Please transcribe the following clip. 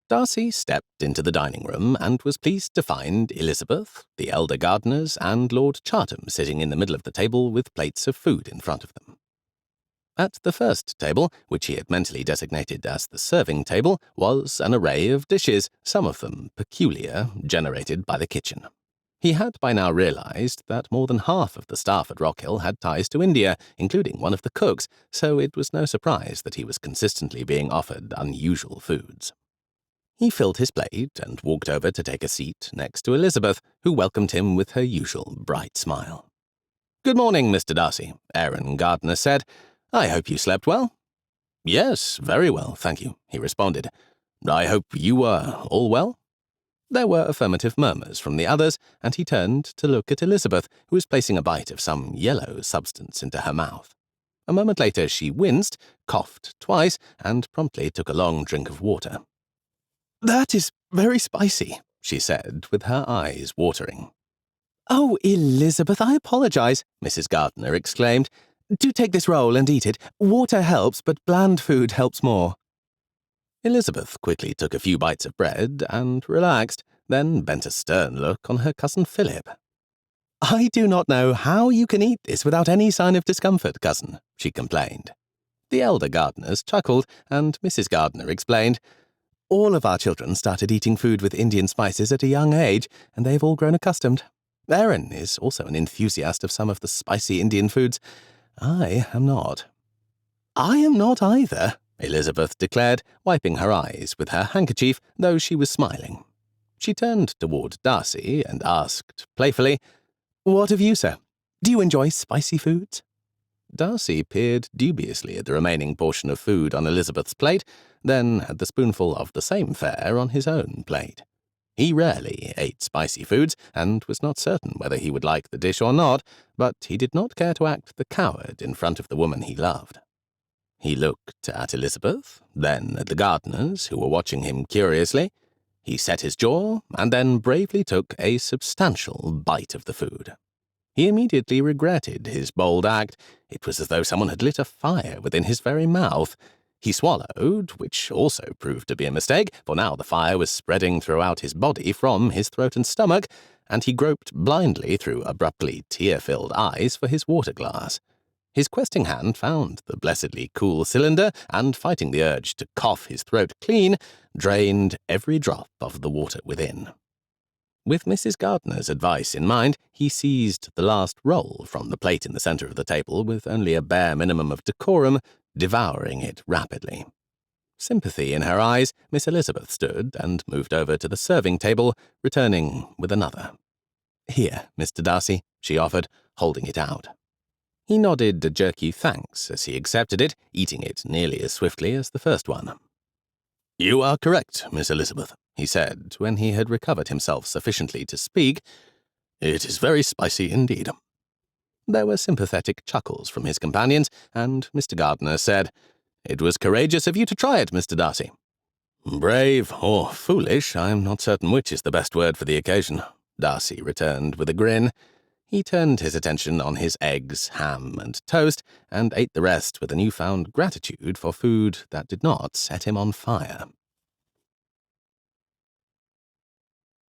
Darcy stepped into the dining room and was pleased to find Elizabeth, the elder Gardiners, and Lord Chartham sitting in the middle of the table with plates of food in front of them. At the first table, which he had mentally designated as the serving table, was an array of dishes, some of them peculiar, generated by the kitchen. He had by now realized that more than half of the staff at Rockhill had ties to India, including one of the cooks, so it was no surprise that he was consistently being offered unusual foods. He filled his plate and walked over to take a seat next to Elizabeth, who welcomed him with her usual bright smile. "Good morning, Mr. Darcy," Aaron Gardiner said. "I hope you slept well?" "Yes, very well, thank you," he responded. "I hope you are all well?" There were affirmative murmurs from the others, and he turned to look at Elizabeth, who was placing a bite of some yellow substance into her mouth. A moment later she winced, coughed twice, and promptly took a long drink of water. "That is very spicy," she said, with her eyes watering. "Oh, Elizabeth, I apologize," Mrs. Gardiner exclaimed. "Do take this roll and eat it. Water helps, but bland food helps more." Elizabeth quickly took a few bites of bread and relaxed, then bent a stern look on her cousin Philip. "I do not know how you can eat this without any sign of discomfort, cousin," she complained. The elder Gardiners chuckled, and Mrs. Gardiner explained, "All of our children started eating food with Indian spices at a young age, and they've all grown accustomed. Aaron is also an enthusiast of some of the spicy Indian foods. I am not." "I am not either," Elizabeth declared, wiping her eyes with her handkerchief, though she was smiling. She turned toward Darcy and asked, playfully, "What of you, sir? Do you enjoy spicy foods?" Darcy peered dubiously at the remaining portion of food on Elizabeth's plate, then had the spoonful of the same fare on his own plate. He rarely ate spicy foods, and was not certain whether he would like the dish or not, but he did not care to act the coward in front of the woman he loved. He looked at Elizabeth, then at the Gardiners, who were watching him curiously. He set his jaw, and then bravely took a substantial bite of the food. He immediately regretted his bold act. It was as though someone had lit a fire within his very mouth. He swallowed, which also proved to be a mistake, for now the fire was spreading throughout his body from his throat and stomach, and he groped blindly through abruptly tear-filled eyes for his water-glass. His questing hand found the blessedly cool cylinder, and fighting the urge to cough his throat clean, drained every drop of the water within. With Mrs. Gardiner's advice in mind, he seized the last roll from the plate in the center of the table with only a bare minimum of decorum, devouring it rapidly. Sympathy in her eyes, Miss Elizabeth stood and moved over to the serving table, returning with another. "Here, Mr. Darcy," she offered, holding it out. He nodded a jerky thanks as he accepted it, eating it nearly as swiftly as the first one. "You are correct, Miss Elizabeth," he said, when he had recovered himself sufficiently to speak. "It is very spicy indeed." There were sympathetic chuckles from his companions, and Mr. Gardiner said, "It was courageous of you to try it, Mr. Darcy." "Brave or foolish, I am not certain which is the best word for the occasion," Darcy returned with a grin. He turned his attention on his eggs, ham, and toast, and ate the rest with a newfound gratitude for food that did not set him on fire.